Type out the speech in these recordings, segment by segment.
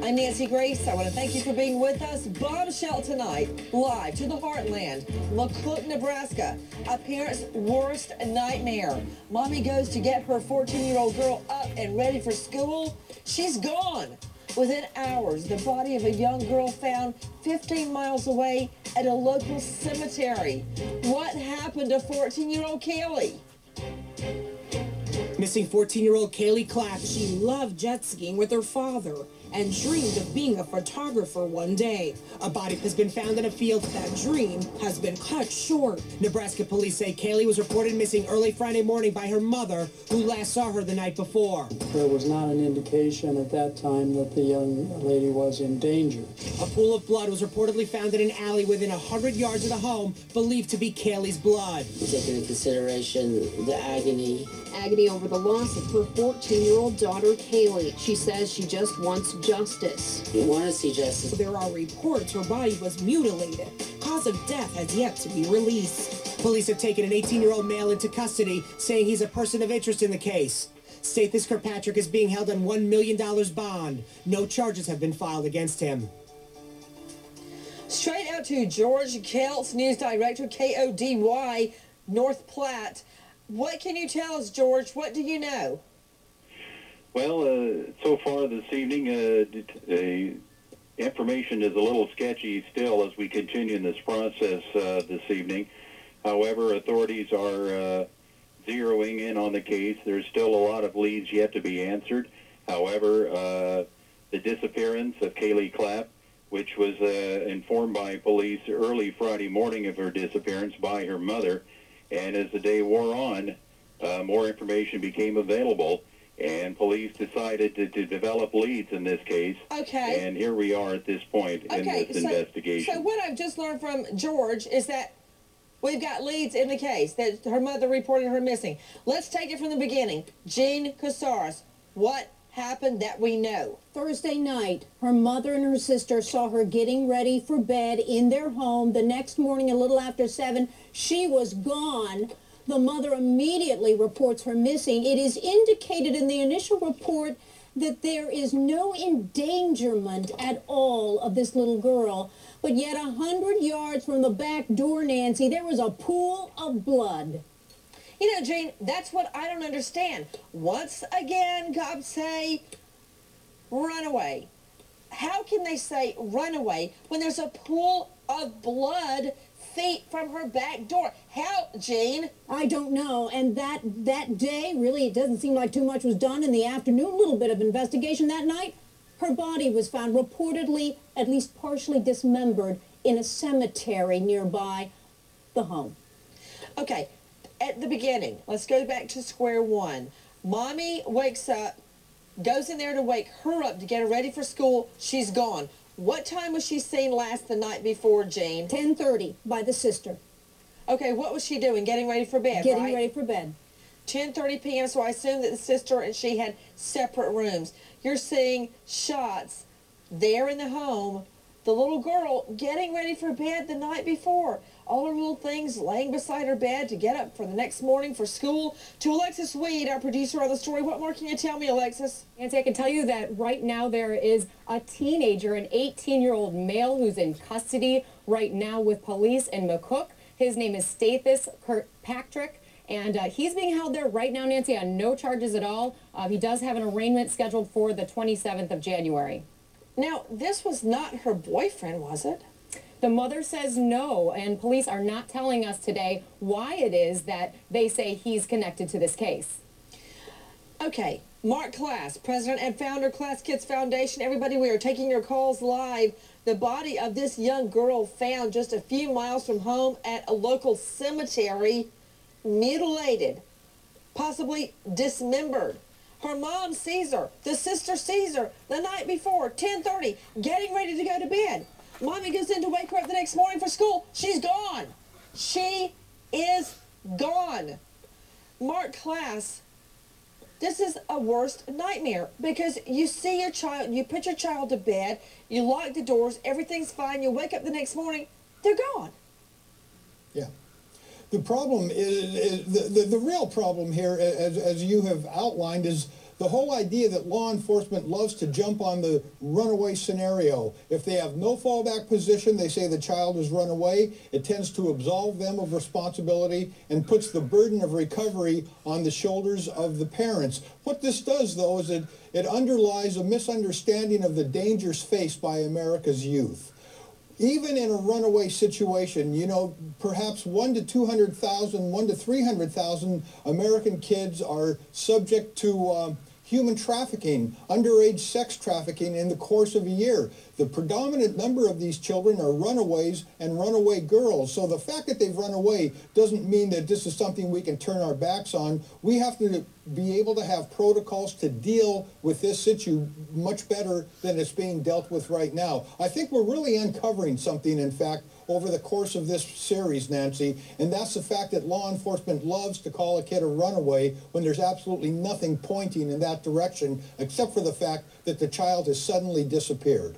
I'm Nancy Grace. I want to thank you for being with us. Bombshell tonight, live to the heartland, McCook, Nebraska. A parent's worst nightmare. Mommy goes to get her 14-year-old girl up and ready for school. She's gone. Within hours, the body of a young girl found 15 miles away at a local cemetery. What happened to 14-year-old Kailee? Missing 14-year-old Kailee Clapp. She loved jet skiing with her father and dreamed of being a photographer one day. A body has been found in a field. That dream has been cut short. Nebraska police say Kailee was reported missing early Friday morning by her mother, who last saw her the night before. There was not an indication at that time that the young lady was in danger. A pool of blood was reportedly found in an alley within 100 yards of the home, believed to be Kailee's blood. Taking into consideration the agony over the loss of her 14-year-old daughter, Kailee. She says she just wants justice. You want to see justice. There are reports her body was mutilated. Cause of death has yet to be released. Police have taken an 18-year-old male into custody, saying he's a person of interest in the case. Stathis Kirkpatrick is being held on $1 million bond. No charges have been filed against him. Straight out to George Keltz, news director, KODY, North Platte. What can you tell us, George? What do you know? Well, so far this evening, information is a little sketchy still as we continue in this process this evening. However, authorities are zeroing in on the case. There's still a lot of leads yet to be answered. However, the disappearance of Kailee Clapp, which was informed by police early Friday morning of her disappearance by her mother, and as the day wore on, more information became available, and police decided to develop leads in this case. Okay. And here we are at this point in this investigation. So what I've just learned from George is that we've got leads in the case, that her mother reported her missing. Let's take it from the beginning. Jean Casares, what happened that we know? Thursday night, her mother and her sister saw her getting ready for bed in their home. The next morning, a little after 7, she was gone. The mother immediately reports her missing. It is indicated in the initial report that there is no endangerment at all of this little girl. But yet 100 yards from the back door, Nancy, there was a pool of blood. You know, Jane, that's what I don't understand. Once again, cops say runaway. How can they say runaway when there's a pool of blood feet from her back door? How, Jane? I don't know. And that day, really, it doesn't seem like too much was done in the afternoon. A little bit of investigation that night. Her body was found reportedly, at least partially dismembered, in a cemetery nearby the home. Okay. At the beginning, let's go back to square one. Mommy wakes up, goes in there to wake her up to get her ready for school. She's gone. What time was she seen last the night before, Jane? 10:30 by the sister. Okay, what was she doing? Getting ready for bed, Getting ready for bed. 10:30 p.m., so I assume that the sister and she had separate rooms. You're seeing shots there in the home, the little girl getting ready for bed the night before. All her little things laying beside her bed to get up for the next morning for school. To Alexis Weed, our producer on the story. What more can you tell me, Alexis? Nancy, I can tell you that right now there is a teenager, an 18-year-old male who's in custody right now with police in McCook. His name is Stathis Kirkpatrick, and he's being held there right now, Nancy, on no charges at all. He does have an arraignment scheduled for the 27th of January. Now, this was not her boyfriend, was it? The mother says no, and police are not telling us today why it is that they say he's connected to this case. Okay, Mark Class, president and founder, Class Kids Foundation. Everybody, we are taking your calls live. The body of this young girl found just a few miles from home at a local cemetery, mutilated, possibly dismembered. Her mom sees her, the sister sees her the night before, 10:30, getting ready to go to bed. Mommy goes in to wake her up the next morning for school. She's gone. She is gone. Mark Class, this is a worst nightmare because you see your child, you put your child to bed, you lock the doors, everything's fine, you wake up the next morning, they're gone. Yeah. The problem is, the real problem here, as you have outlined, is the whole idea that law enforcement loves to jump on the runaway scenario. If they have no fallback position, they say the child has run away. It tends to absolve them of responsibility and puts the burden of recovery on the shoulders of the parents. What this does, though, is it underlies a misunderstanding of the dangers faced by America's youth. Even in a runaway situation, you know, perhaps 1 to 200,000, 1 to 300,000 American kids are subject to human trafficking, underage sex trafficking in the course of a year. The predominant number of these children are runaways and runaway girls. So the fact that they've run away doesn't mean that this is something we can turn our backs on. We have to be able to have protocols to deal with this issue much better than it's being dealt with right now. I think we're really uncovering something, in fact, over the course of this series, Nancy, and that's the fact that law enforcement loves to call a kid a runaway when there's absolutely nothing pointing in that direction except for the fact that the child has suddenly disappeared.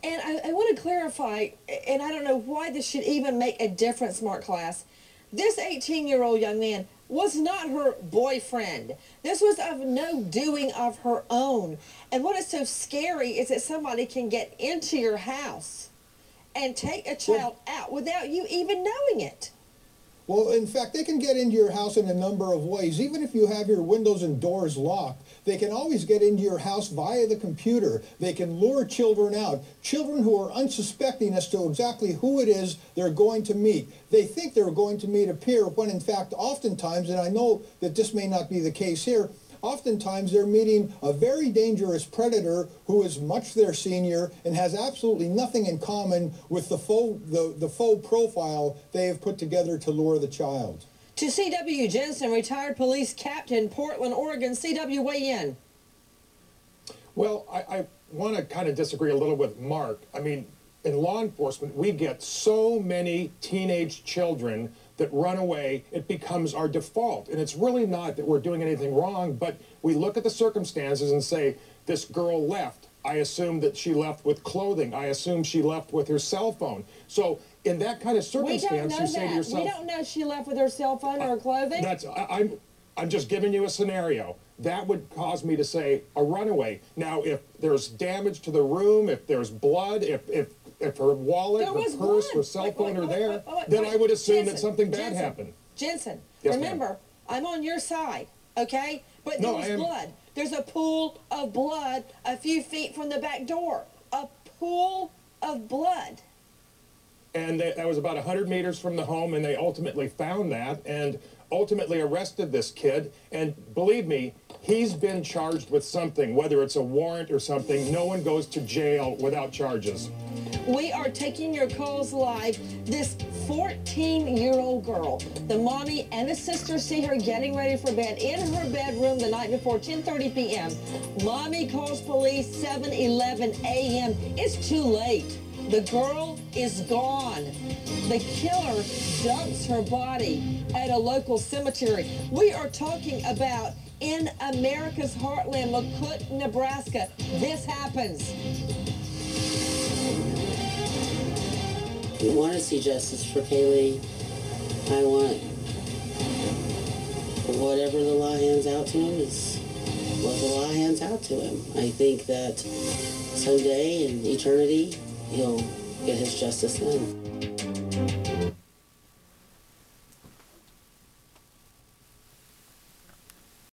And I want to clarify, and I don't know why this should even make a difference, Smart Class. This 18-year-old young man was not her boyfriend. This was of no doing of her own. And what is so scary is that somebody can get into your house and take a child out without you even knowing it. Well, in fact, they can get into your house in a number of ways. Even if you have your windows and doors locked, they can always get into your house via the computer. They can lure children out, children who are unsuspecting as to exactly who it is they're going to meet. They think they're going to meet a peer when, in fact, oftentimes, and I know that this may not be the case here, oftentimes they're meeting a very dangerous predator who is much their senior and has absolutely nothing in common with the faux profile they have put together to lure the child. To C.W. Jensen, retired police captain, Portland, Oregon. C.W., weigh in. Well, I want to kind of disagree a little with Mark. I mean, in law enforcement, we get so many teenage children that run away, it becomes our default. And it's really not that we're doing anything wrong, but we look at the circumstances and say, this girl left. I assume that she left with clothing. I assume she left with her cell phone. So in that kind of circumstance, you say to yourself... We don't know she left with her cell phone or her clothing. I'm just giving you a scenario. That would cause me to say a runaway. Now, if there's damage to the room, if there's blood, if her wallet, her purse, her cell phone are there, then I would assume that something bad happened. Jensen, yes, remember, I'm on your side, okay? But there was blood. There's a pool of blood a few feet from the back door. A pool of blood. And that was about 100 meters from the home, and they ultimately found that and ultimately arrested this kid. And believe me, he's been charged with something, whether it's a warrant or something. No one goes to jail without charges. We are taking your calls live. This 14-year-old girl, the mommy and the sister see her getting ready for bed in her bedroom the night before, 10:30 p.m. Mommy calls police 7:11 a.m. It's too late. The girl is gone. The killer dumps her body at a local cemetery. We are talking about in America's heartland, McCook, Nebraska. This happens. We want to see justice for Kailee. I want whatever the law hands out to him is what the law hands out to him. I think that someday in eternity, he'll get his justice then.